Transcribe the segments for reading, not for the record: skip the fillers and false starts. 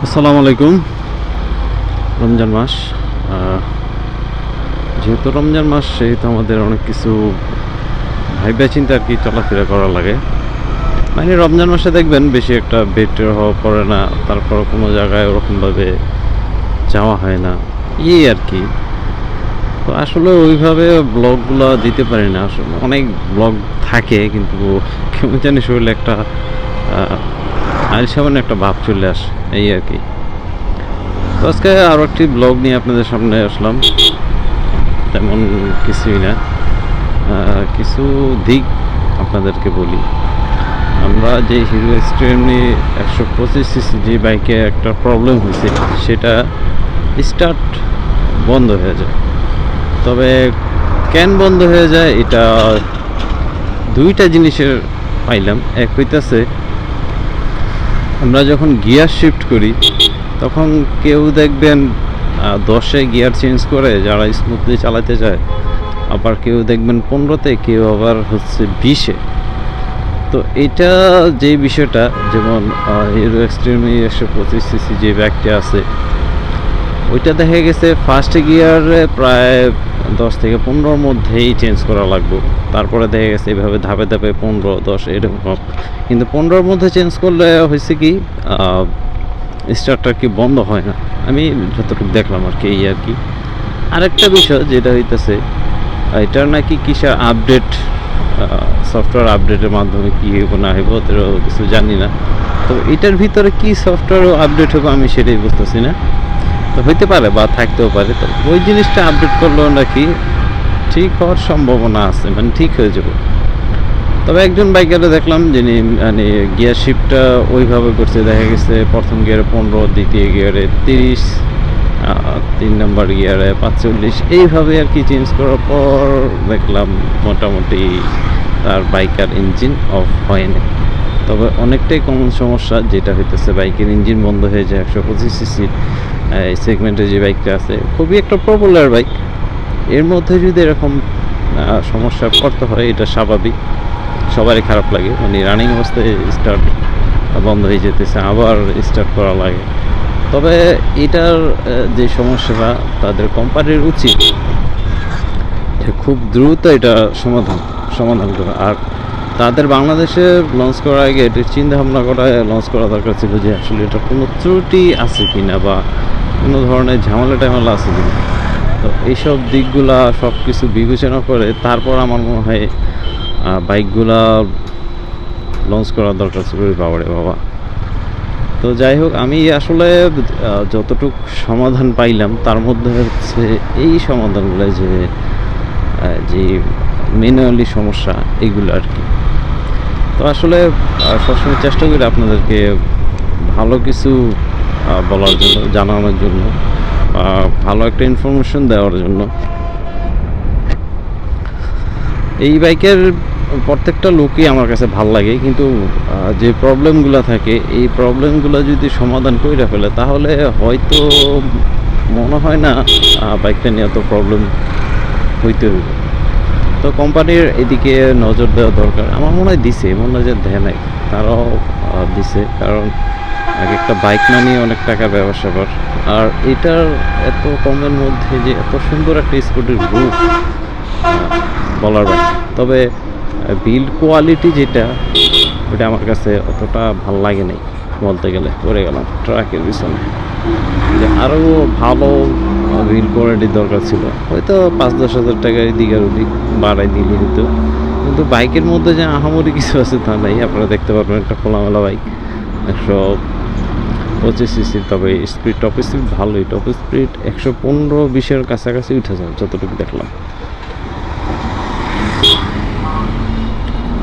আসসালামু আলাইকুম। রমজান মাস, যেহেতু রমজান মাস সেহেতু আমাদের অনেক কিছু ভাইবা চিন্তা আর কি চলাফেরা করা লাগে। মানে রমজান মাসে দেখবেন বেশি একটা বেটের হওয়া পড়ে না, তারপর কোনো জায়গায় ওরকমভাবে যাওয়া হয় না, আর কি। তো আসলে ওইভাবে ব্লগগুলো দিতে পারি না। আসলে অনেক ব্লগ থাকে কিন্তু কেমন জানি শরীরে একটা আলসামান্য একটা ভাব চলে আসে, আর কি। তো আজকে আরও একটি ব্লগ নিয়ে আপনাদের সামনে আসলাম। তেমন কিছুই না, কিছু দিক আপনাদেরকে বলি। আমরা যে হিরো এক্সট্রিমলি 125cc যে বাইকে একটা প্রবলেম হয়েছে, সেটা স্টার্ট বন্ধ হয়ে যায়। তবে কেন বন্ধ হয়ে যায় এটা দুইটা জিনিসের পাইলাম। এক হইতেছে, আমরা যখন গিয়ার শিফট করি তখন কেউ দেখবেন 10-এ গিয়ার চেঞ্জ করে যারা স্মুথলি চালাতে চায়, আবার কেউ দেখবেন 15-তে, কেউ আবার হচ্ছে 20-এ। তো এটা যে বিষয়টা, যেমন হিরো এক্সট্রিমলি 125cc যে ব্যাগটি আছে, ওইটা দেখা গেছে ফার্স্ট গিয়ারে প্রায় 10 থেকে 15-র মধ্যেই চেঞ্জ করা লাগবে। তারপরে দেখা গেছে এইভাবে ধাপে ধাপে 15-10 এরকম। কিন্তু 15-র মধ্যে চেঞ্জ করলে হয়েছে কি, স্টার্টটা কি বন্ধ হয় না, আমি যতটুকু দেখলাম আর কি, আর কি। আরেকটা বিষয় যেটা হইতেছে, এটার নাকি কিসের আপডেট, সফটওয়্যার আপডেটের মাধ্যমে কী হইব না হইব ওদেরও কিছু জানি না। তো এটার ভিতরে কি সফটওয়্যার আপডেট হবে আমি সেটাই বুঝতেছি না। তো হইতে পারে বা থাকতেও পারে। তো ওই জিনিসটা আপডেট করলেও নাকি ঠিক হওয়ার সম্ভাবনা আছে, মানে ঠিক হয়ে যাবে। তবে একজন বাইকারে দেখলাম যিনি মানে গিয়ার শিফটটা ওইভাবে করছে, দেখা গেছে প্রথম গিয়ারে 15, দ্বিতীয় গিয়ারে 30, 3 নম্বর গিয়ারে 45, এইভাবে আর কি চেঞ্জ করার পর দেখলাম মোটামুটি তার বাইকার ইঞ্জিন অফ হয়নি। তবে অনেকটাই কমন সমস্যা যেটা হইতেছে, বাইকের ইঞ্জিন বন্ধ হয়ে যায় 125cc এই সেগমেন্টে যে বাইকটা আছে, খুবই একটা পপুলার বাইক। এর মধ্যে যদি এরকম সমস্যা পড়তে হয়, এটা স্বাভাবিক, সবারই খারাপ লাগে। মানে রানিং অবস্থায় স্টার্ট বন্ধ হয়ে যেতেছে, আবার স্টার্ট করা লাগে। তবে এটার যে সমস্যাটা, তাদের কোম্পানির উচিত যে খুব দ্রুত এটা সমাধান করা। আর তাদের বাংলাদেশে লঞ্চ করার আগে এটা চিন্তা ভাবনা করা লঞ্চ করা দরকার ছিল যে আসলে এটা কোনো ত্রুটি আছে কিনা বা কোনো ধরনের ঝামেলা টামেলা আছে কিনা। তো এইসব দিকগুলা সব কিছু বিবেচনা করে তারপর আমার মনে হয় বাইকগুলা লঞ্চ করা দরকার ছিল। বাবা। তো যাই হোক, আমি আসলে যতটুক সমাধান পাইলাম তার মধ্যে হচ্ছে এই সমাধানগুলো, যে ম্যানুয়ালি সমস্যা এগুলো আর কি। তো আসলে সবসময় চেষ্টা করি আপনাদেরকে ভালো কিছু বলার জন্য, জানানোর জন্য, ভালো একটা ইনফরমেশন দেওয়ার জন্য। এই বাইকের প্রত্যেকটা লুকই আমার কাছে ভালো লাগে, কিন্তু যে প্রবলেমগুলো থাকে এই প্রবলেমগুলো যদি সমাধান করে ফেলে তাহলে হয়তো মনে হয় না বাইকটা নিয়ে এত প্রবলেম হইতে হবে। তো কোম্পানির এদিকে নজর দেওয়া দরকার। আমার মনে হয় দিছে, মনে হয় যে দেয় নাই, তারাও দিছে। কারণ এক একটা বাইক মানি অনেক টাকার ব্যবসা কর। আর এটার এত কমের মধ্যে যে এত সুন্দর একটা স্কুটির রূপ বলার বাইরে। তবে বিল্ড কোয়ালিটি যেটা, ওটা আমার কাছে অতটা ভাল লাগে নাই বলতে গেলে। পড়ে গেলাম ট্রাকের পিছনে, যে আরও ভালো বিল্ড কোয়ালিটির দরকার ছিল। হয়তো 5-10 হাজার টাকা এদিক আর ওদিক বাড়াই দিলে হতো, কিন্তু বাইকের মধ্যে যে আহামরি কিছু আছে তা নাই। আপনারা দেখতে পারবেন একটা খোলামেলা বাইক 125cc। তবে স্পিড, টপ স্পিড ভালোই, টপ স্পিড 115-20-এর কাছাকাছি উঠে যায় যতটুকু দেখলাম।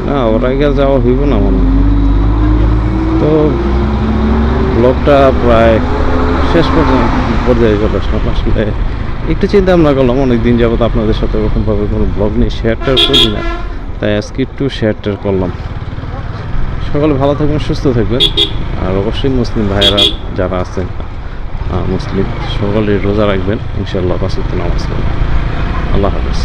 না, ওর আগে যাওয়া হইব না মনে হয়। তো ব্লগটা প্রায় শেষ পর্যায়ে চলে আসলাম। আসলে একটু চিন্তা ভাবনা করলাম, অনেকদিন যাবত আপনাদের সাথে ওরকমভাবে কোনো ব্লগ নিয়ে শেয়ারটার করি না, তাই আজকে একটু শেয়ারটার করলাম। সকলে ভালো থাকবেন, সুস্থ থাকবেন। আর অবশ্যই মুসলিম ভাইয়েরা যারা আছেন মুসলিম, সকলে রোজা রাখবেন ইনশাআল্লাহ, 5 ওয়াক্ত নামাজ পড়বেন। আল্লাহ হাফেজ।